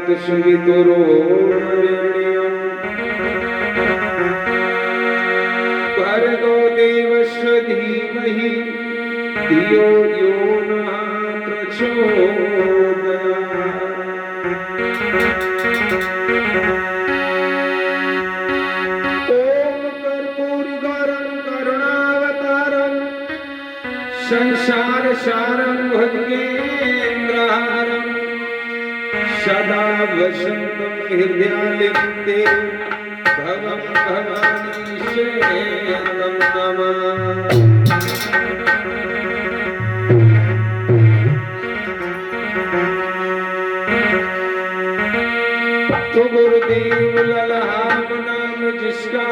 जात सुवितुरो भर्गो देवस्य धीमहि धियो यो नः प्रचोदयात्। ओम कर्पूरगौरं करुणावतारं संसार सारं भुजगेन्द्रहारं सदा वसन्तं हृदयालिङ्गे भवं भवानी शेतं नमः। तो गुरुदेव ललहाम नाम जिसका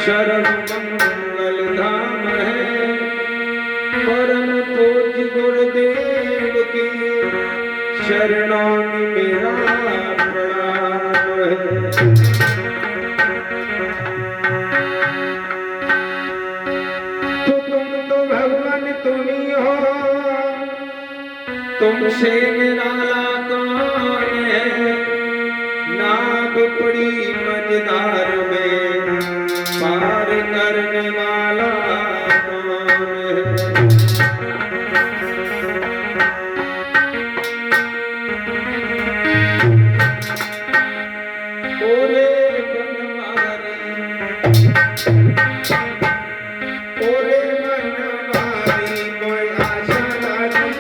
शरण मंगल धाम है, परम पूज्य गुरुदेव के शरणों में मेरा प्रणाम है। तो तुम तो भगवान तुम ही हो, तुमसे निराला कौन है, नाग पड़ी मझधार में पार करने वाला कौन है। ओरे बनवारी ओरे बनवारी कोई आशा नहीं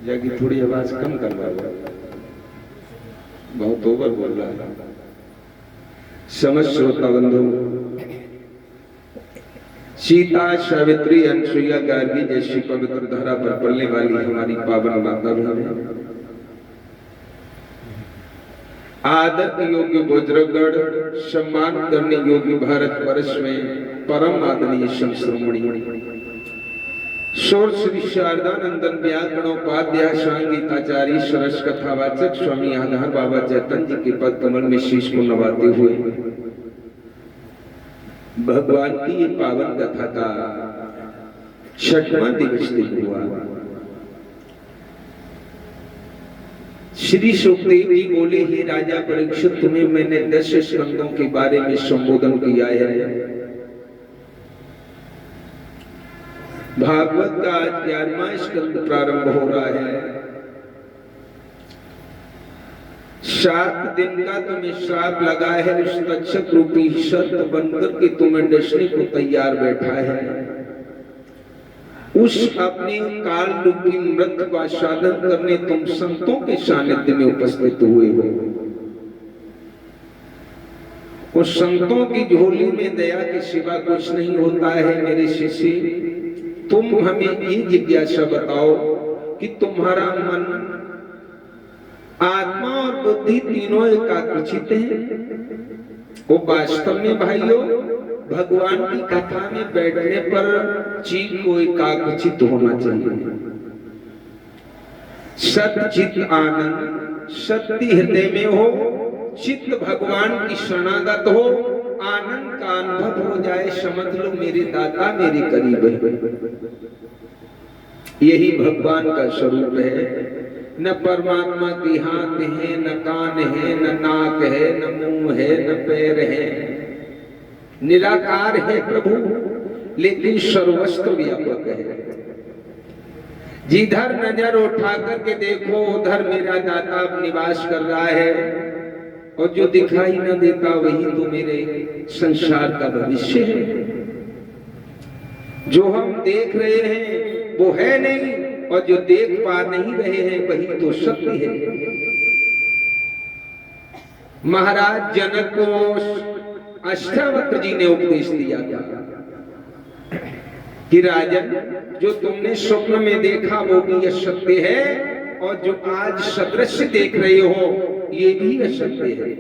जाकी थोड़ी आवाज कम कर रहा है, बहुत ओवर बोल रहा है। समझ श्रोता बंधु, सीता, सावित्री, अनसुईया, गार्गी जैसी पवित्र धरा पर पलने वाली हमारी पावन माता बहन, आदर के योग्य वज्रगढ़, सम्मान करने योग्य भारत वर्ष में परम आदरणीय संश्रोमणी शोर श्री शारदानंदन व्याकरणोपाध्याय सांगीताचार्य सरस कथावाचक स्वामी आधार बाबा चैतन्य जी के पद कमल में शीश को नवाते हुए भगवान की ये पावन कथा का 6वां दिवस दिन हुआ। श्री सुखदेव जी बोले, हे राजा परीक्षित, तुम्हें मैंने 10 स्कंदों के बारे में संबोधन किया है। भागवत का 11वां स्कंद प्रारंभ हो रहा है। 7 दिन का तुम्हें श्राप लगा है, उस तक्षक रूपी सर्प बनकर के तुम्हें डसने को तैयार बैठा है। उस अपने काल रूपी मृत्यु का साधन करने तुम संतों के सानिध्य में उपस्थित हुए हो। उस संतों की झोली में दया के सिवा कुछ नहीं होता है। मेरे शिष्य, तुम हमें ये जिज्ञासा बताओ कि तुम्हारा मन, आत्मा और बुद्धि तीनों एकाग्रचित हैं। वो वास्तव में भाइयों, भगवान की कथा में बैठने पर चित्त को एकाग्रचित होना चाहिए। सत्य चित्त आनंद, सत्य हृदय में हो, चित्त भगवान की शरणागत हो, आनंद का अनुभव हो जाए, समझ लो मेरे दाता मेरे करीब है। यही भगवान का स्वरूप है। न परमात्मा की हाथ है, न कान है, न नाक है, न मुंह है, न पैर है। निराकार है प्रभु, लेकिन सर्वस्त्र व्यापक है। जिधर नजर उठा करके देखो उधर मेरा दाता निवास कर रहा है, और जो दिखाई न देता वही तो मेरे संसार का भविष्य है। जो हम देख रहे हैं वो है नहीं, और जो देख पा नहीं रहे हैं वही तो सत्य है। महाराज जनक को अष्टावक्र जी ने उपदेश दिया था कि राजन, जो तुमने स्वप्न में देखा वो भी असत्य है, और जो आज सदृश्य देख रहे हो ये भी असत्य है।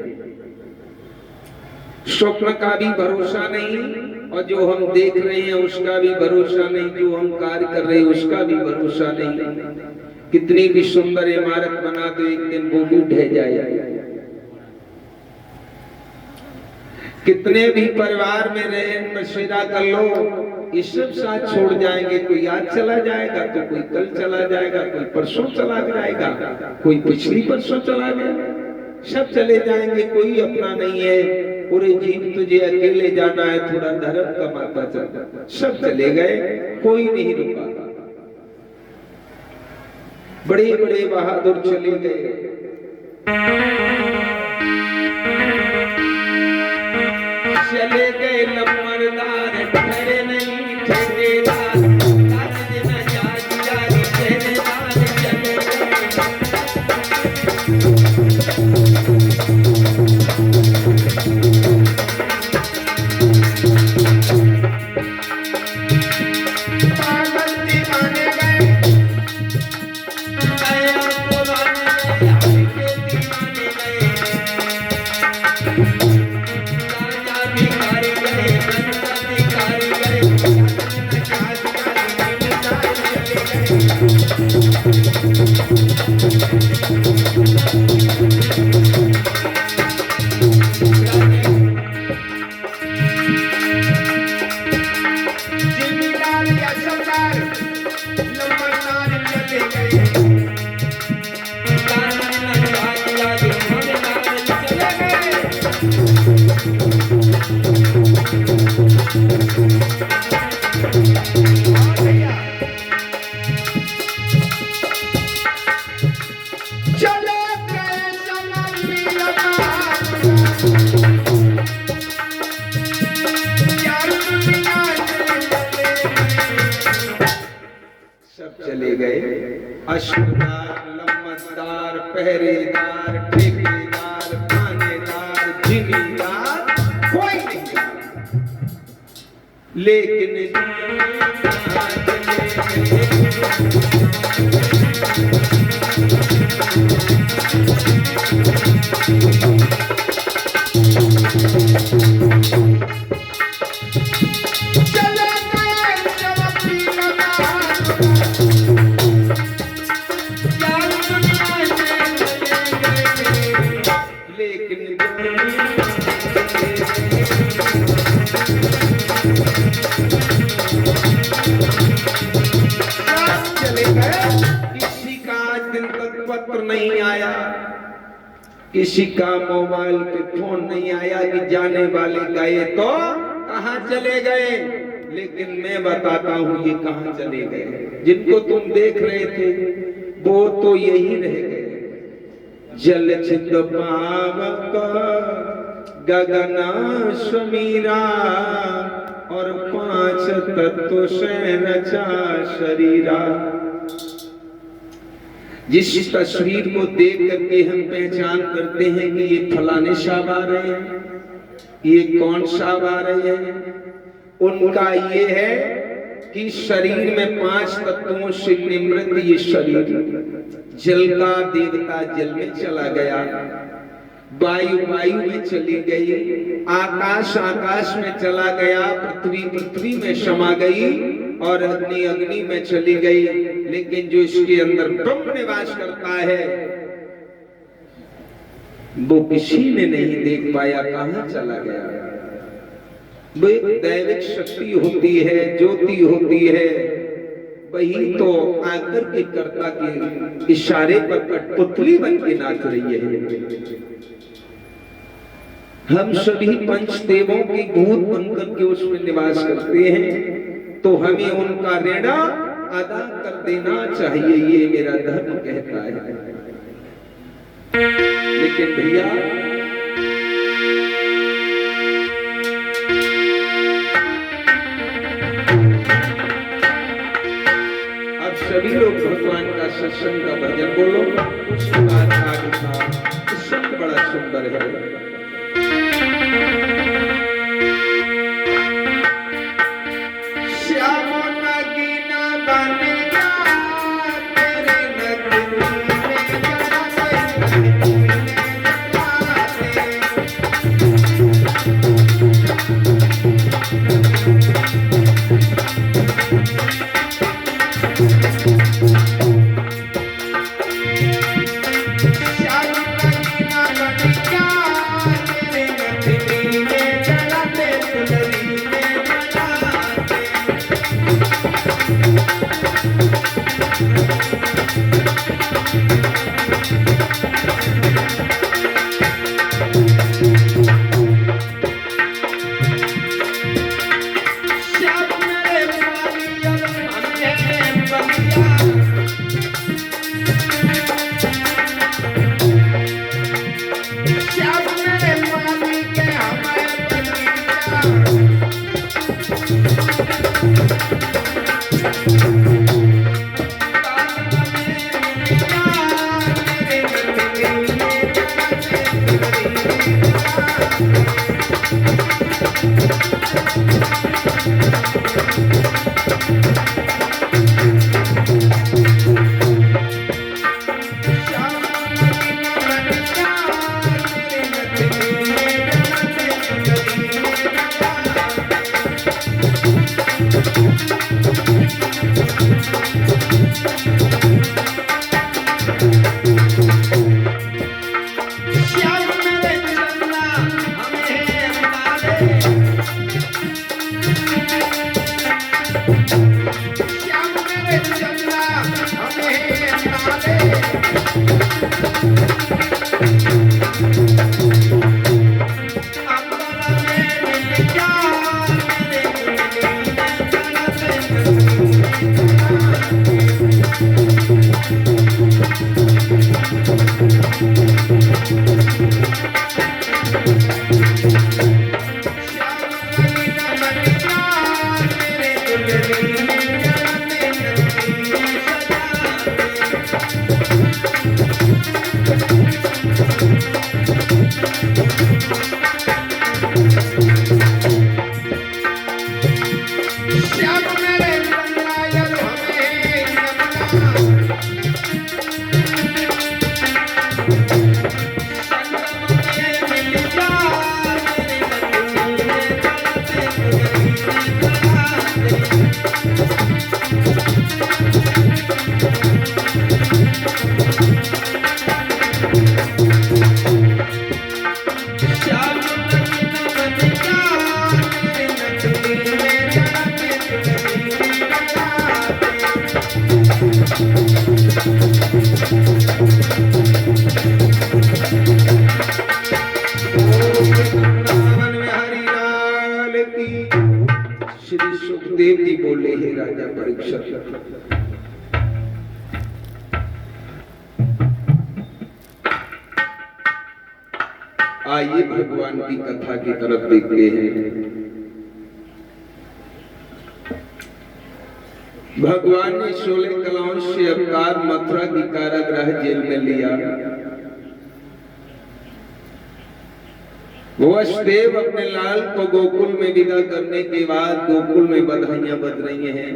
स्वप्न का भी भरोसा नहीं, और जो हम देख रहे हैं उसका भी भरोसा नहीं, जो हम कार्य कर रहे हैं उसका भी भरोसा नहीं। कितनी भी सुंदर इमारत बना दो, एक दिन वो भी ढह जाएगा। कितने भी परिवार में रहे, बसेरा कर लो, ये सब साथ छोड़ जाएंगे। कोई आज चला जाएगा तो कोई कल चला जाएगा, कोई परसों चला जाएगा, कोई पिछली परसों चला गया, सब चले जाएंगे। कोई अपना नहीं है। पूरे जीवन तुझे अकेले जाना है, थोड़ा धर्म कमाता चल। सब चले गए, कोई नहीं रुका। बड़े बड़े बहादुर चले गए। चले गए नंबरदार, ठहरे नहीं ठेकेदार, कागज में जारी ठेकेदार चले चले गए। अस्पताल, लम्बतदार, पहरेदार, ठेकेदार, थानेदार, जिमीदार, कोई नहीं। लेकिन नहीं आया, किसी का मोबाइल पे फोन नहीं आया कि जाने वाले गए तो कहां चले गए। लेकिन मैं बताता हूं ये कहां चले गए। जिनको तुम देख रहे थे वो तो यही रह गए। जल चित पावक गगना समीरा और 5 तत्व से रचा शरीरा। जिस तस्वीर को देख करके हम पहचान करते हैं कि ये फलाने साहब आ रहे हैं, ये कौन साहब आ रहे हैं, उनका ये है कि शरीर में 5 तत्वों से निमृत ये शरीर। जल का देवता जल में चला गया, वायु वायु में चली गई, आकाश आकाश में चला गया, पृथ्वी पृथ्वी में समा गई और अग्नि अग्नि में चली गई। लेकिन जो इसके अंदर ब्रह्म निवास करता है वो किसी ने नहीं देख पाया कहां चला गया। वो एक दैविक शक्ति होती है, ज्योति होती है, वही तो आकर के कर्ता के इशारे पर कठपुतली बन के नाच रही है। हम सभी पंचदेवों के भूत बनकर के उसमें निवास करते हैं, तो हमें उनका ऋण अदा कर देना चाहिए, ये मेरा धर्म कहता है। लेकिन भैया अब सभी लोग भगवान का सत्संग का भजन बोलो। उसके बाद आगे का सत्संग बड़ा सुंदर है। सुखदेव जी बोले, हे राजा परीक्षित, आइए भगवान की कथा की तरफ देखते हैं। भगवान ने 16 कलाओं से अवतार मथुरा की कारागृह जेल में लिया। वसुदेव अपने लाल को गोकुल में विदा करने के बाद गोकुल में बधाइयां बज रही हैं।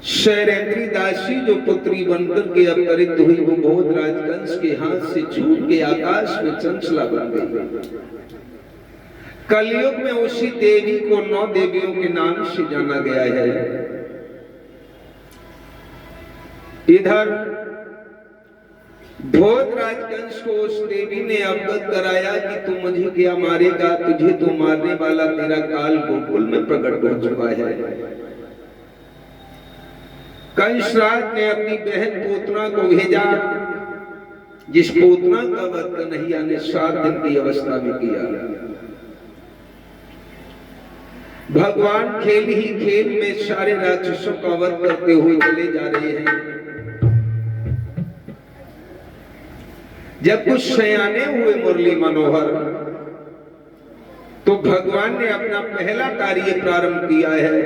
शैलेंद्री दासी जो पुत्री बनकर के अवतरित हुई, वो बहुत राजकंस के हाथ से छूट के आकाश में चंचला बन गई। कलयुग में उसी देवी को 9 देवियों के नाम से जाना गया है। इधर भोज राजकंस को उस देवी ने अवगत कराया कि तू मुझे क्या मारेगा, तुझे तो मारने वाला तेरा काल गोकुल में प्रकट हो चुका है। कंसराज ने अपनी बहन पोतना को भेजा, जिस पोतना का वध कन्हैया ने 7 दिन की अवस्था में किया। भगवान खेल ही खेल में सारे राक्षसों का वध करते हुए चले जा रहे हैं। जब कुछ सयाने हुए मुरली मनोहर, तो भगवान ने अपना पहला कार्य प्रारंभ किया है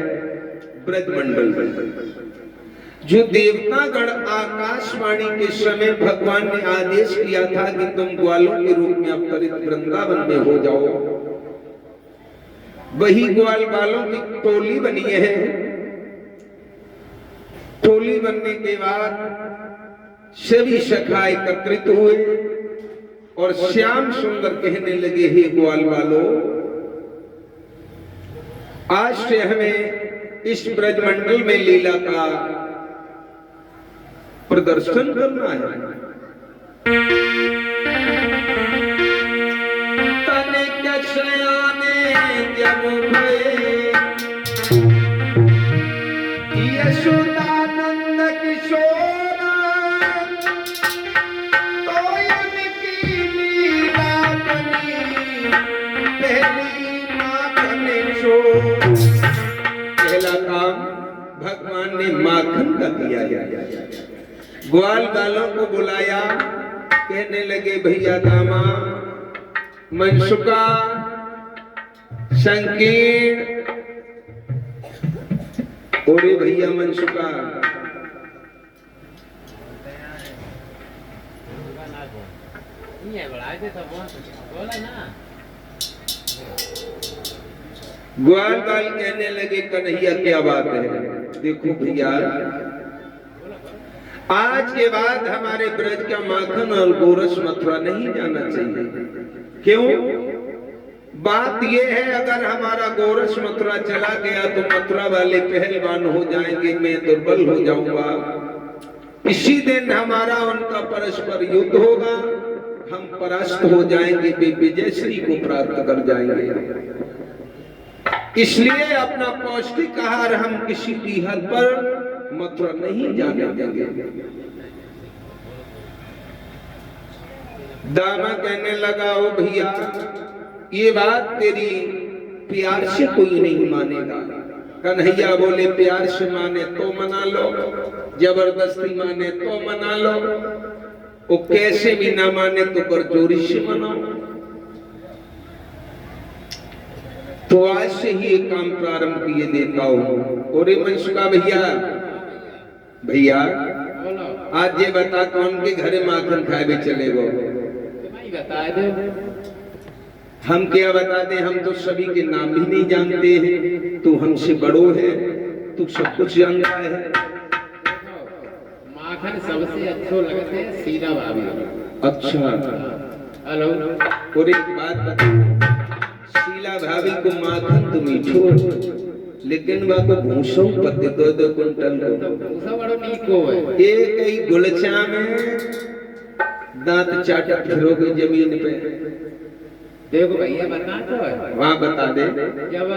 ब्रजमंडल में। जो देवतागण आकाशवाणी के समय भगवान ने आदेश किया था कि तुम ग्वालों के रूप में अवतरित वृंदावन में हो जाओ, वही ग्वाल बालों की टोली बनी है। टोली बनने के बाद सभी सखा एकत्रित हुए और श्याम सुंदर कहने लगे, हे ग्वाल बालों, आज से हमें इस ब्रजमंडल में लीला का प्रदर्शन करना है। तनिक सयाने जब भये, यशोदानंद किशोर, तो इनकी लीला बनी पहली माखन चोर। पहला काम भगवान ने माखन का किया है। ग्वाल बालों को बुलाया, कहने लगे, भैया दामा, मनसुका, संकीर्ण, ओरे भैया मनसुका, ग्वाल बाल कहने लगे, कन्हैया क्या बात है? देखो भैया, आज के बाद हमारे ब्रज का माखन और गोरस मथुरा नहीं जाना चाहिए। क्यों? बात यह है, अगर हमारा गोरस मथुरा चला गया तो मथुरा वाले पहलवान हो जाएंगे, मैं दुर्बल हो जाऊंगा। इसी दिन हमारा उनका परस्पर युद्ध होगा, हम परास्त हो जाएंगे, वे विजय श्री को प्राप्त कर जाएंगे। इसलिए अपना पौष्टिक आहार हम किसी भी हद पर मथुरा नहीं जाने देंगे। दामा कहने लगा, ओ भैया, ये बात तेरी प्यार से कोई नहीं मानेगा। कन्हैया बोले, प्यार से माने तो मना लो, जबरदस्ती माने तो मना लो, वो कैसे भी ना माने तो बरजोरी से मनाओ। तो आज से ही एक काम प्रारंभ किए देता हूँ। और मनसुका भैया, भैया आज ये बता, कौन के घरे माखन खाए भी चले गो? बता दे। हम क्या बता दें, हम तो सभी के नाम भी नहीं जानते हैं। तू हमसे बड़ो है, तू सब कुछ जानता है। माखन सबसे अच्छो लगते है शीला भाभी। अच्छा, हेलो, और एक बात बता, शीला भाभी को माखन तो मीठो, लेकिन वह को भूसो पत्ते 2-2 कुंटल भूसा बड़ो नीको है। एक ही गुलछा में दांत चाटा फिरो गई जमीन पे। देखो भैया, बता तो है, वहाँ बता दे। जब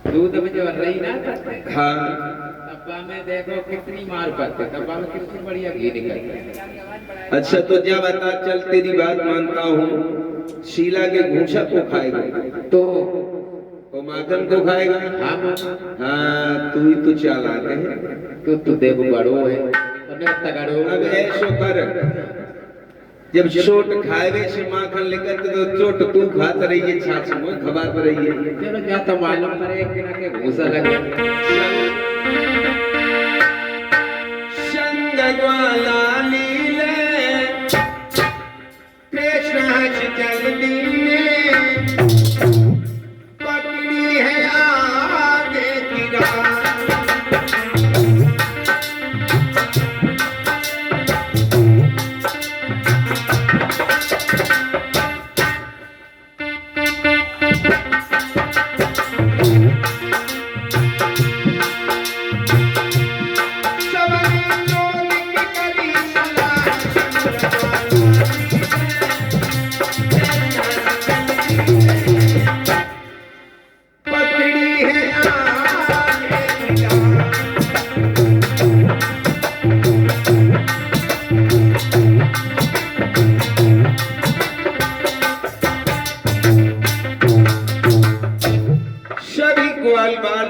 दूध में जब रही ना करते, हाँ, तब्बा में देखो कितनी मार पड़ते, तब्बा में कितनी बढ़िया घी निकलता। अच्छा, तो जा बता, चल तेरी बात मानता हूँ, शीला के घूसा को खाएगा तो वो माखन को खाएगा। हाँ मामा हाँ तू ही तो चालाक है। तू देखो बड़ो है तने तगड़ो अब ऐसो कर, जब चोट खावे से माखन लेकर तो चोट तू खात रहिए, छाछ में खबात रहिए। चलो जा तो मालूम पड़े कि ना के घूसा लगे। संग ग्वाला लीले कृष्ण जल्दी ने पकड़ी है आगे की राह।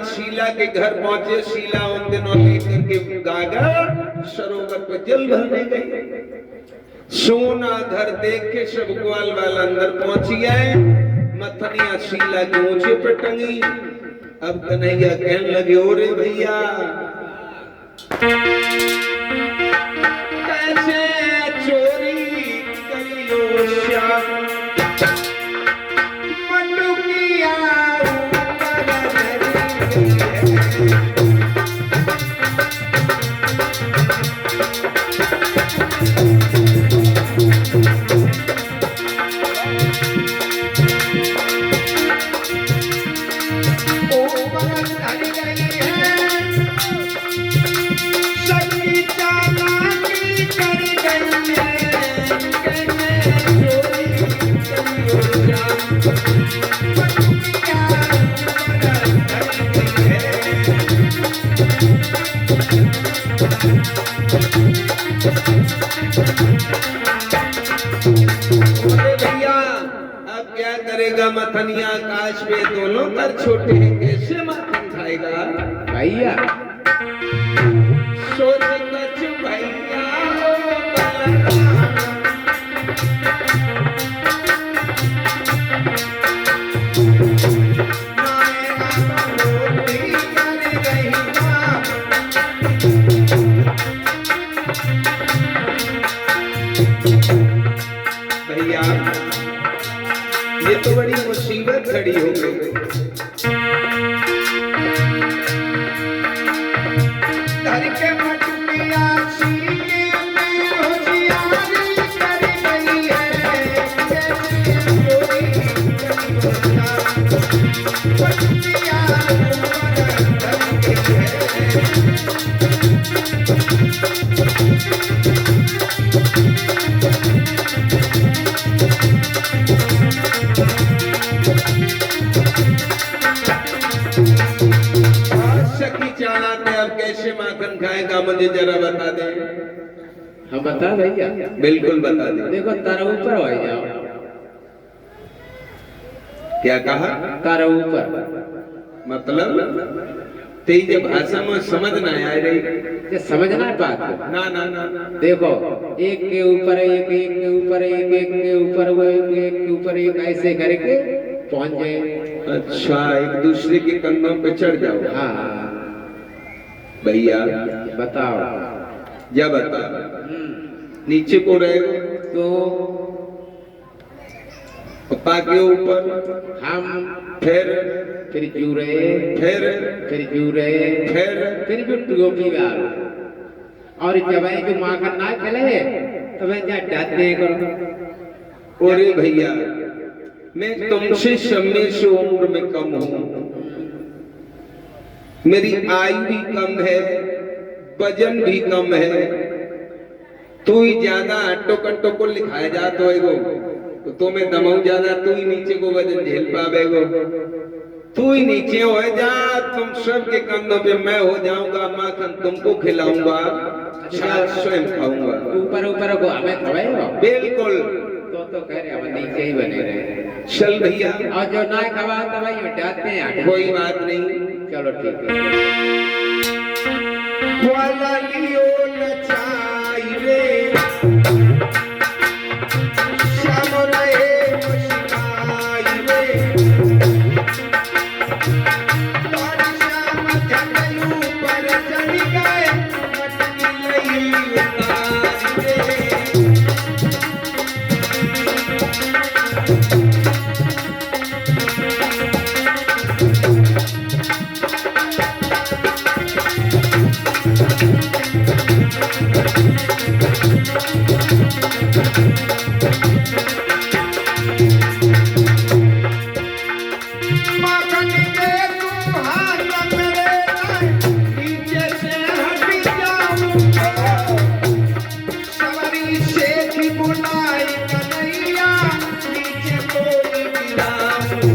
शीला के घर पहुंचे। शीला उन दिनों लेकर के गागर सरोवर पर जल भरने गई। सोना घर देख के सब ग्वाल वाला अंदर पहुंच गए। मथनिया शीला के ऊंचे पर टंगी। अब कन्हैया कहने लगे, ओरे भैया कैसे चोरी करियो श्याम, मथनिया आकाश में दोनों पर छोटे हैं, कैसे माखन खाएगा भैया। सोच कछ भैया भैया ये तो बड़ी मुसीबत खड़ी हो गई। घर के मटुकिया सीने में होशियारी कर गई है, चोरी मटुकिया कैसे माखन खाएगा मुझे जरा बता दे। हम बता भैया, बिल्कुल बता दे। देखो तारा ऊपर हो जाओ। क्या कहा? तारा ऊपर मतलब तेज भाषा में समझ ना आ रही। ये समझना है बात को। ना ना ना ना देखो एक के ऊपर एक, एक के ऊपर एक, एक के ऊपर वो एक के ऊपर एक, ऐसे करके पहुंच जाए। अच्छा एक दूसरे के कंधों पे चढ़ जाओ। हाँ भैया बताओ। या बता नीचे को रहेगा तो पप्पा के ऊपर हम फिर जूरे फिर जूरे फिर टोपी वाल। और जब जो माखन ना चले तब जाते करो। अरे भैया मैं तुमसे समय से उम्र में कम हूँ, मेरी आयु भी कम है, वजन भी कम है। तू ही ज्यादा हट्टो कट्टो को लिखाया जाता है तो तुम्हें दमाऊ ज्यादा, तू ही नीचे को वजन झेल पावेगो। तू ही नीचे हो जा, तुम सब के कंधों पे मैं हो जाऊंगा। माखन तुमको खिलाऊंगा, छाछ स्वयं खाऊंगा। ऊपर ऊपर को हमें खवाएगा। बिल्कुल तो कह रहे अब नीचे ही बने रहे। चल भैया और जो ना खवा तो भाई हटाते हैं। कोई बात नहीं। चलो ठीक है। वाला लियो नचाई रे श्याम रहे मुस्काई रे और श्याम जटायु पर चढ़ गए मटकी लई उतारी रे माखन के तू हाथ मेरे नीचे से हट जाऊं सवारी से भी बुलाई कन्हैया नीचे कोई गिराऊं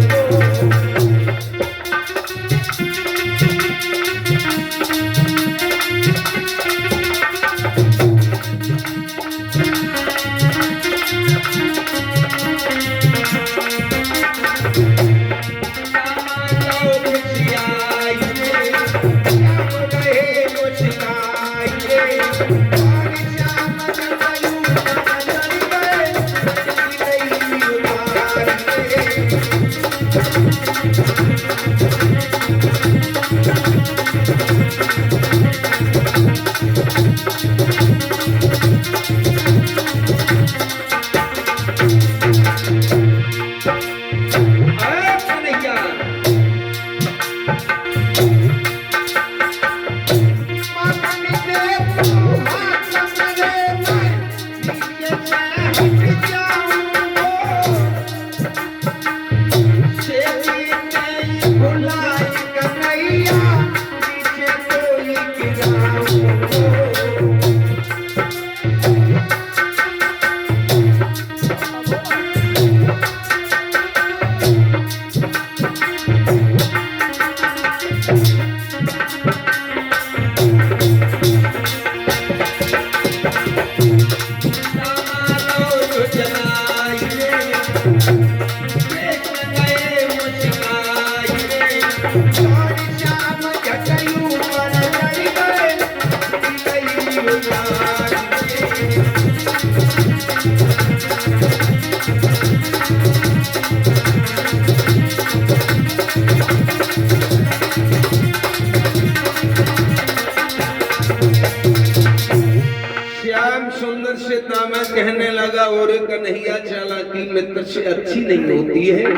श्याम सुंदर से दामा कहने लगा और कन्हैया चालाकी मित्र से अच्छी नहीं होती है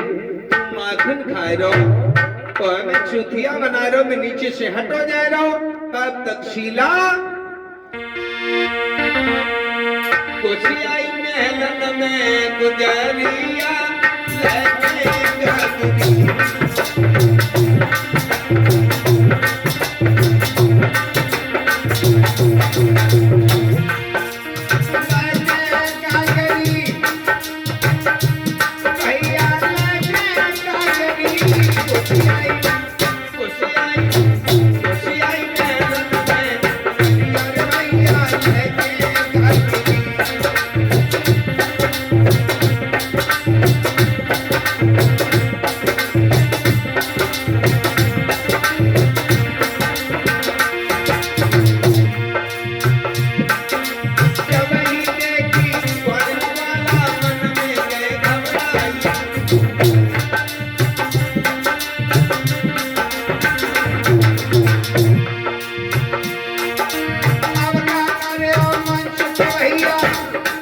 माखन खाए रहो और मैं चुतिया बना रहा मैं नीचे से हटो जा रहा हूं तब तक शीला कुछ आई महलन में गुजरिया